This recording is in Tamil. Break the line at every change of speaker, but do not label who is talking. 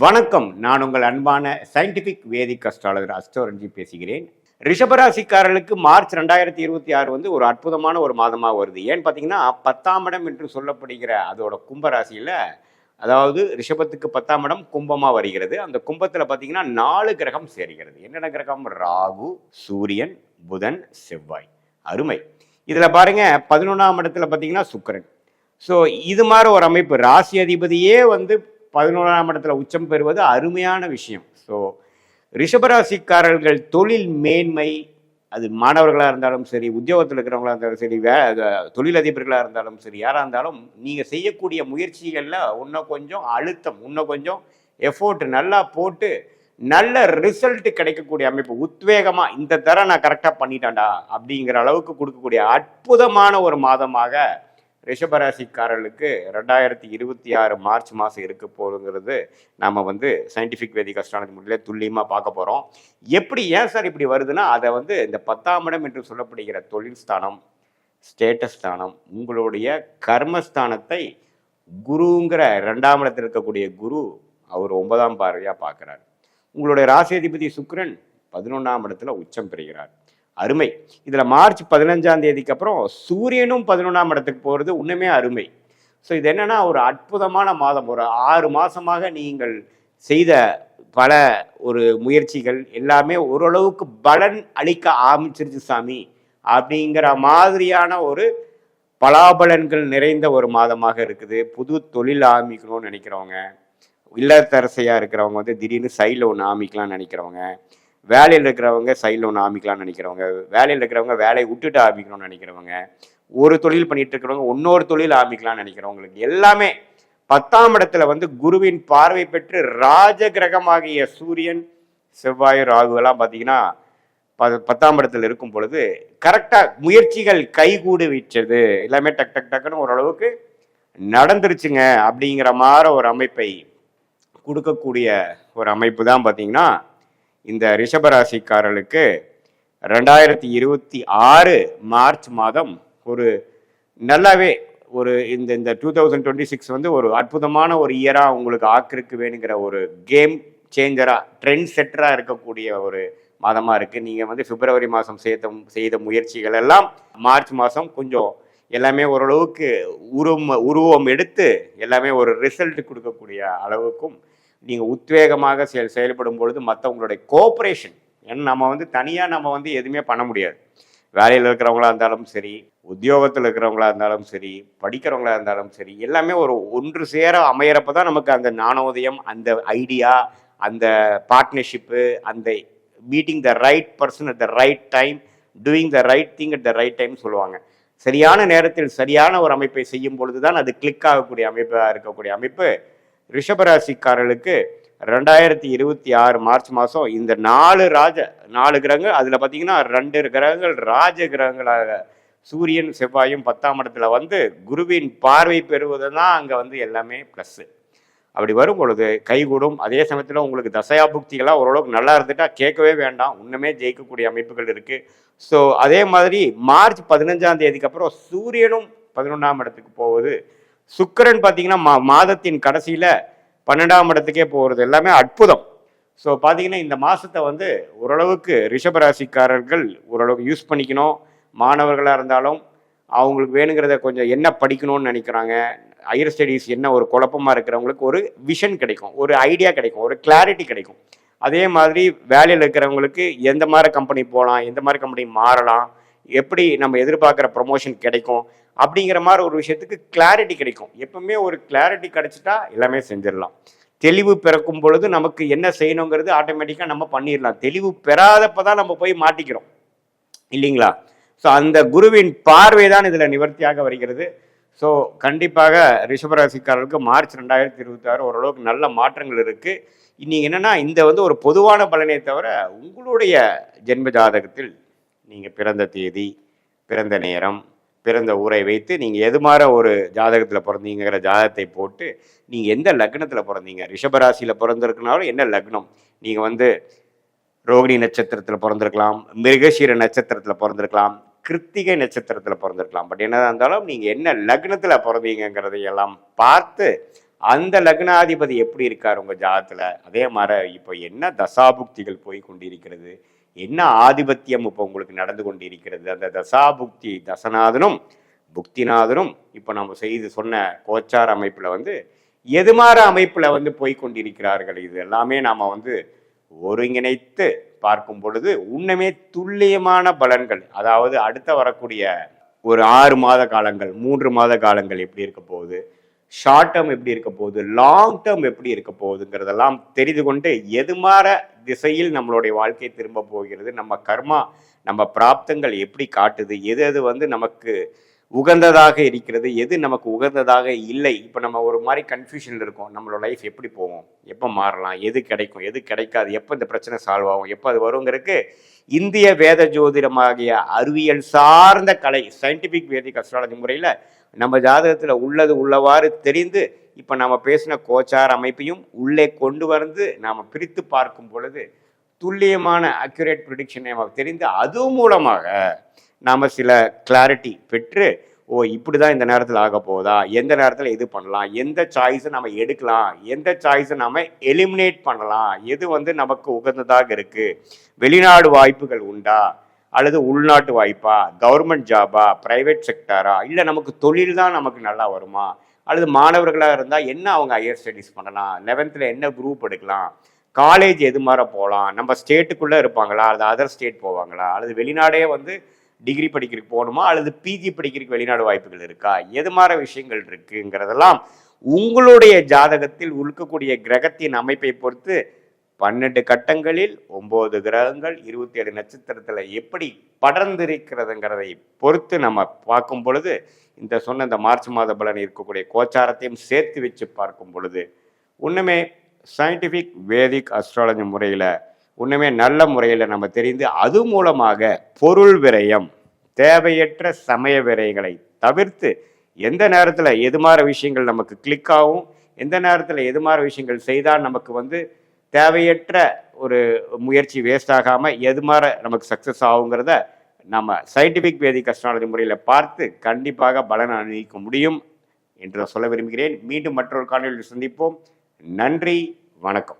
வணக்கம். நான் உங்கள் அன்பான சயின்டிஃபிக் வேதிக் அஸ்ட்ராலஜர் அஸ்ட்ரோரஞ்சி பேசுகிறேன். ரிஷபராசிக்காரர்களுக்கு மார்ச் 2026 வந்து ஒரு அற்புதமான ஒரு மாதமாக வருது. ஏன்னு பார்த்தீங்கன்னா 10ஆம் இடம் என்று சொல்லப்படுகிற அதோட கும்பராசியில், அதாவது ரிஷபத்துக்கு 10ஆம் இடம் கும்பமாக வருகிறது. அந்த கும்பத்தில் பார்த்தீங்கன்னா 4 கிரகம் சேர்கிறது. என்னென்ன கிரகம்? ராகு, சூரியன், புதன், செவ்வாய். அருமை. இதில் பாருங்க 11ஆம் இடத்துல பார்த்தீங்கன்னா சுக்கிரன். ஸோ இது மாதிரி ஒரு அமைப்பு, ராசி அதிபதியே வந்து 11ஆம் இடத்துல உச்சம் பெறுவது அருமையான விஷயம். ஸோ ரிஷபராசிக்காரர்கள் தொழில் மேன்மை, அது மாணவர்களாக இருந்தாலும் சரி, உத்தியோகத்தில் இருக்கிறவங்களா இருந்தாலும் சரி, தொழிலதிபர்களாக இருந்தாலும் சரி, யாராக இருந்தாலும் நீங்கள் செய்யக்கூடிய முயற்சிகளில் இன்னும் கொஞ்சம் அழுத்தம், இன்னும் கொஞ்சம் எஃபோர்ட் நல்லா போட்டு நல்ல ரிசல்ட் கிடைக்கக்கூடிய அமைப்பு, உத்வேகமாக இந்த தர நான் கரெக்டாக பண்ணிட்டேன்டா அப்படிங்கிற அளவுக்கு கொடுக்கக்கூடிய அற்புதமான ஒரு மாதமாக ரிஷபராசிக்காரர்களுக்கு 2026 மார்ச் மாதம் இருக்க போகுங்கிறது நாம் வந்து சயின்டிஃபிக் வேதிக் அஸ்ட்ராலஜி முறையில் துல்லியமாக பார்க்க போகிறோம். எப்படி, ஏன் சார் இப்படி வருதுன்னா, அதை வந்து இந்த 10ஆம் இடம் என்று சொல்லப்படுகிற தொழில் ஸ்தானம், ஸ்டேட்டஸ் ஸ்தானம், உங்களுடைய கர்மஸ்தானத்தை குருங்கிற 2ஆம் இடத்தில் இருக்கக்கூடிய குரு அவர் 9ஆம் பார்வையாக பார்க்குறார். உங்களுடைய ராசி அதிபதி சுக்கிரன் 11ஆம் இடத்துல உச்சம் பெறுகிறார். அருமை. இதில் மார்ச் 15ஆம் தேதிக்கு அப்புறம் சூரியனும் 11ஆம் இடத்துக்கு போகிறது இன்னுமே அருமை. ஸோ இது என்னன்னா ஒரு அற்புதமான மாதம். ஒரு 6 மாதமாக நீங்கள் செய்த பல ஒரு முயற்சிகள் எல்லாமே ஓரளவுக்கு பலன் அளிக்க ஆரம்பிச்சிருச்சு சாமி அப்படிங்கிற மாதிரியான ஒரு பலாபலன்கள் நிறைந்த ஒரு மாதமாக இருக்குது. புது தொழில் ஆரம்பிக்கணும்னு நினைக்கிறவங்க, இல்லத்தரசையாக இருக்கிறவங்க வந்து திடீர்னு சைடில் ஒன்று ஆரம்பிக்கலாம்னு நினைக்கிறவங்க, வேலையில் இருக்கிறவங்க சைடில் ஒன்று ஆரம்பிக்கலாம்னு நினைக்கிறவங்க, வேலையில் இருக்கிறவங்க வேலையை விட்டுட்டு ஆரம்பிக்கணும்னு நினைக்கிறவங்க, ஒரு தொழில் பண்ணிட்டு இருக்கிறவங்க இன்னொரு தொழில் ஆரம்பிக்கலாம்னு நினைக்கிறவங்களுக்கு எல்லாமே 10ஆம் இடத்துல வந்து குருவின் பார்வை பெற்று ராஜ கிரகமாகிய சூரியன், செவ்வாய், ராகு எல்லாம் பார்த்தீங்கன்னா 10ஆம் இடத்துல இருக்கும் பொழுது கரெக்டாக முயற்சிகள் கைகூடு வச்சது எல்லாமே டக் டக் டக்குன்னு ஓரளவுக்கு நடந்துருச்சுங்க அப்படிங்கிற மாதிரி ஒரு அமைப்பை கொடுக்கக்கூடிய ஒரு அமைப்பு தான் பார்த்தீங்கன்னா இந்த ரிஷபராசிக்காரர்களுக்கு 2026 மார்ச் மாதம் ஒரு நல்லாவே ஒரு இந்த 2026 வந்து ஒரு அற்புதமான ஒரு இயராக உங்களுக்கு ஆக்கிருக்கு வேணுங்கிற ஒரு கேம் சேஞ்சராக, ட்ரெண்ட் செட்டராக இருக்கக்கூடிய ஒரு மாதமாக இருக்குது. நீங்கள் வந்து பிப்ரவரி மாதம் செய்த முயற்சிகள் எல்லாம் மார்ச் மாதம் கொஞ்சம் எல்லாமே ஓரளவுக்கு உருவம் எடுத்து எல்லாமே ஒரு ரிசல்ட் கொடுக்கக்கூடிய அளவுக்கும் நீங்கள் உத்வேகமாக செயல்படும் பொழுது மற்றவங்களுடைய கோஆப்ரேஷன், ஏன்னா நம்ம வந்து தனியாக நம்ம வந்து எதுவுமே பண்ண முடியாது. வேலையில் இருக்கிறவங்களா இருந்தாலும் சரி, உத்தியோகத்தில் இருக்கிறவங்களா இருந்தாலும் சரி, படிக்கிறவங்களா இருந்தாலும் சரி, எல்லாமே ஒரு ஒன்று சேர அமையறப்ப தான் நமக்கு அந்த ஞானோதயம், அந்த ஐடியா, அந்த பார்ட்னர்ஷிப்பு, அந்த meeting the right person at the right time, doing the right thing at the right time சொல்லுவாங்க. சரியான நேரத்தில் சரியான ஒரு அமைப்பை செய்யும் பொழுது தான் அது கிளிக் ஆகக்கூடிய அமைப்பாக இருக்கக்கூடிய அமைப்பு ரிஷபராசிக்காரர்களுக்கு 2026 மார்ச் மாதம் இந்த 4 கிரகங்கள், அதில் பார்த்தீங்கன்னா 2 கிரகங்கள் ராஜ கிரகங்களாக சூரியன், செவ்வாயும் 10ஆம் இடத்துல வந்து குருவின் பார்வை பெறுவது தான் அங்கே வந்து எல்லாமே ப்ளஸ்ஸு. அப்படி வரும் பொழுது கைகூடும். அதே சமயத்தில் உங்களுக்கு தசையா புக்திகளாக ஓரளவுக்கு நல்லா இருந்துட்டா கேட்கவே வேண்டாம், இன்னுமே ஜெயிக்கக்கூடிய அமைப்புகள் இருக்குது. ஸோ அதே மாதிரி மார்ச் 15ஆம் தேதிக்கு அப்புறம் சூரியனும் 11ஆம் இடத்துக்கு போவது, சுக்கிரன் பார்த்தீங்கன்னா மாதத்தின் கடைசியில் 12ஆம் இடத்துக்கே போகிறது எல்லாமே அற்புதம். ஸோ பார்த்தீங்கன்னா இந்த மாதத்தை வந்து ஓரளவுக்கு ரிஷபராசிக்காரர்கள் ஓரளவுக்கு யூஸ் பண்ணிக்கணும். மாணவர்களாக இருந்தாலும் அவங்களுக்கு வேணுங்கிறத கொஞ்சம் என்ன படிக்கணும்னு நினைக்கிறாங்க, ஹையர் ஸ்டடீஸ் என்ன ஒரு குழப்பமாக இருக்கிறவங்களுக்கு ஒரு விஷன் கிடைக்கும், ஒரு ஐடியா கிடைக்கும், ஒரு கிளாரிட்டி கிடைக்கும். அதே மாதிரி வேலையில் இருக்கிறவங்களுக்கு எந்த மாதிரி கம்பெனி போகலாம், எந்த மாதிரி கம்பெனி மாறலாம், எப்படி நம்ம எதிர்பார்க்குற ப்ரமோஷன் கிடைக்கும் அப்படிங்கிற மாதிரி ஒரு விஷயத்துக்கு கிளாரிட்டி கிடைக்கும். எப்பவுமே ஒரு கிளாரிட்டி கிடைச்சிட்டா எல்லாமே செஞ்சிடலாம். தெளிவு பிறக்கும் பொழுது நமக்கு என்ன செய்யணுங்கிறது ஆட்டோமேட்டிக்காக நம்ம பண்ணிடலாம். தெளிவு பெறாதப்போ தான் நம்ம போய் மாட்டிக்கிறோம் இல்லைங்களா? ஸோ அந்த குருவின் பார்வை தான் இதில் நிவர்த்தியாக வருகிறது. ஸோ கண்டிப்பாக ரிஷபராசிக்காரர்களுக்கு மார்ச் 2026 ஓரளவுக்கு நல்ல மாற்றங்கள் இருக்குது. நீங்கள் என்னென்னா இந்த வந்து ஒரு பொதுவான பலனை தவிர உங்களுடைய ஜென்ம ஜாதகத்தில் நீங்கள் பிறந்த தேதி, பிறந்த நேரம், பிறந்த ஊரை வைத்து நீங்கள் எது மாதிரி ஒரு ஜாதகத்தில் பிறந்தீங்கிற ஜாதகத்தை போட்டு நீங்கள் எந்த லக்னத்தில் பிறந்தீங்க, ரிஷபராசியில் பிறந்திருக்குனாலும் என்ன லக்னம், நீங்கள் வந்து ரோகிணி நட்சத்திரத்தில் பிறந்திருக்கலாம், மிருகசீர நட்சத்திரத்தில் பிறந்திருக்கலாம், கிருத்திகை நட்சத்திரத்தில் பிறந்திருக்கலாம். பட் என்னதான் இருந்தாலும் நீங்கள் என்ன லக்னத்தில் பிறந்தீங்கிறதை எல்லாம் பார்த்து அந்த லக்னாதிபதி எப்படி இருக்கார் உங்கள் ஜாதத்தில், அதே மாதிரி இப்போ என்ன தசாபுக்திகள் போய் கொண்டிருக்கிறது, என்ன ஆதிபத்தியம் இப்போ உங்களுக்கு நடந்து கொண்டிருக்கிறது, அந்த தசாபுக்தி தசநாதனும் புக்திநாதனும் இப்போ நம்ம செய்து சொன்ன கோச்சார அமைப்பில் வந்து எதுமாற அமைப்பில் வந்து போய் கொண்டிருக்கிறார்கள். இது எல்லாமே நாம் வந்து ஒருங்கிணைத்து பார்க்கும் பொழுது உண்மையே துல்லியமான பலன்கள், அதாவது அடுத்த வரக்கூடிய ஒரு 6 மாத காலங்கள் 3 மாத காலங்கள் எப்படி இருக்க போகுது, ஷார்ட் டேர்ம் எப்படி இருக்க போகுது, லாங் டேர்ம் எப்படி இருக்க போகுதுங்கிறதெல்லாம் தெரிந்து கொண்டு எதுமாற திசையில் நம்மளுடைய வாழ்க்கை திரும்ப போகிறது, நம்ம கர்மா நம்ம பிராப்தங்கள் எப்படி காட்டுது, எது எது வந்து நமக்கு உகந்ததாக இருக்கிறது, எது நமக்கு உகந்ததாக இல்லை. இப்போ நம்ம ஒரு மாதிரி கன்ஃபியூஷனில் இருக்கோம், நம்மளோட லைஃப் எப்படி போவோம், எப்போ மாறலாம், எது கிடைக்கும் எது கிடைக்காது, எப்போ இந்த பிரச்சனை சால்வ் ஆகும், எப்போ அது வருங்கிறதுக்கு இந்திய வேத ஜோதிடமாகிய அறிவியல் சார்ந்த கலை சயின்டிஃபிக் வேதிக் அஸ்ட்ராலஜி முறையில் நம்ம ஜாதகத்தில் உள்ளது உள்ளவாறு தெரிந்து இப்போ நம்ம பேசின கோச்சார அமைப்பையும் உள்ளே கொண்டு வந்து நாம் பிரித்து பார்க்கும் பொழுது துல்லியமான அக்யூரேட் ப்ரிடிக்ஷனை நமக்கு தெரிந்து அது மூலமாக நாம் சில கிளாரிட்டி பெற்று, ஓ இப்படி தான் இந்த நேரத்தில் ஆக போகுதா, எந்த நேரத்தில் இது பண்ணலாம், எந்த சாய்ஸை நம்ம எடுக்கலாம், எந்த சாய்ஸை நம்ம எலிமினேட் பண்ணலாம், எது வந்து நமக்கு உகந்ததாக இருக்குது, வெளிநாடு வாய்ப்புகள் உண்டா அல்லது உள்நாட்டு வாய்ப்பா, கவர்மெண்ட் ஜாபா, ப்ரைவேட் செக்டாரா, இல்லை நமக்கு தொழில் தான் நமக்கு நல்லா வருமா, அல்லது மாணவர்களாக இருந்தால் என்ன அவங்க ஹையர் ஸ்டடீஸ் பண்ணலாம், 11th என்ன குரூப் எடுக்கலாம், காலேஜ் எது மாதிரி போகலாம், நம்ம ஸ்டேட்டுக்குள்ளே இருப்பாங்களா அல்லது அதர் ஸ்டேட் போவாங்களா, அல்லது வெளிநாடே வந்து டிகிரி படிக்கிறதுக்கு போகணுமா அல்லது பிஜி படிக்கிறதுக்கு வெளிநாடு வாய்ப்புகள் இருக்கா, எது மாதிரி விஷயங்கள் இருக்குங்கிறதெல்லாம் உங்களுடைய ஜாதகத்தில் இருக்கக்கூடிய கிரகத்தின் அமைப்பை பொறுத்து 12 கட்டங்களில் 9 கிரகங்கள் 27 நட்சத்திரத்தில் எப்படி படர்ந்திருக்கிறதுங்கிறதை பொறுத்து நம்ம பார்க்கும் பொழுது இந்த சொன்ன இந்த மார்ச் மாத பலன் இருக்கக்கூடிய கோச்சாரத்தையும் சேர்த்து வச்சு பார்க்கும் பொழுது உண்மையே சயின்டிஃபிக் வேதிக் அஸ்ட்ராலஜி முறையில் உண்மையே நல்ல முறையில் நம்ம தெரிந்து அது மூலமாக பொருள் விரயம், தேவையற்ற சமய விரயங்களை தவிர்த்து எந்த நேரத்தில் எது மாதிரி விஷயங்கள் நமக்கு கிளிக் ஆகும், எந்த நேரத்தில் எது மாதிரி விஷயங்கள் செய்தால் நமக்கு வந்து தேவையற்ற ஒரு முயற்சி வேஸ்ட் ஆகாமல் எது மாதிரி நமக்கு சக்ஸஸ் ஆகுங்கிறத நம்ம சயின்டிஃபிக் வேதிக் அஸ்ட்ராலஜி முறையில் பார்த்து கண்டிப்பாக பலன் அனுபவிக்க முடியும் என்று சொல்ல விரும்புகிறேன். மீண்டும் மற்றொரு காணொலியில் சந்திப்போம். நன்றி, வணக்கம்.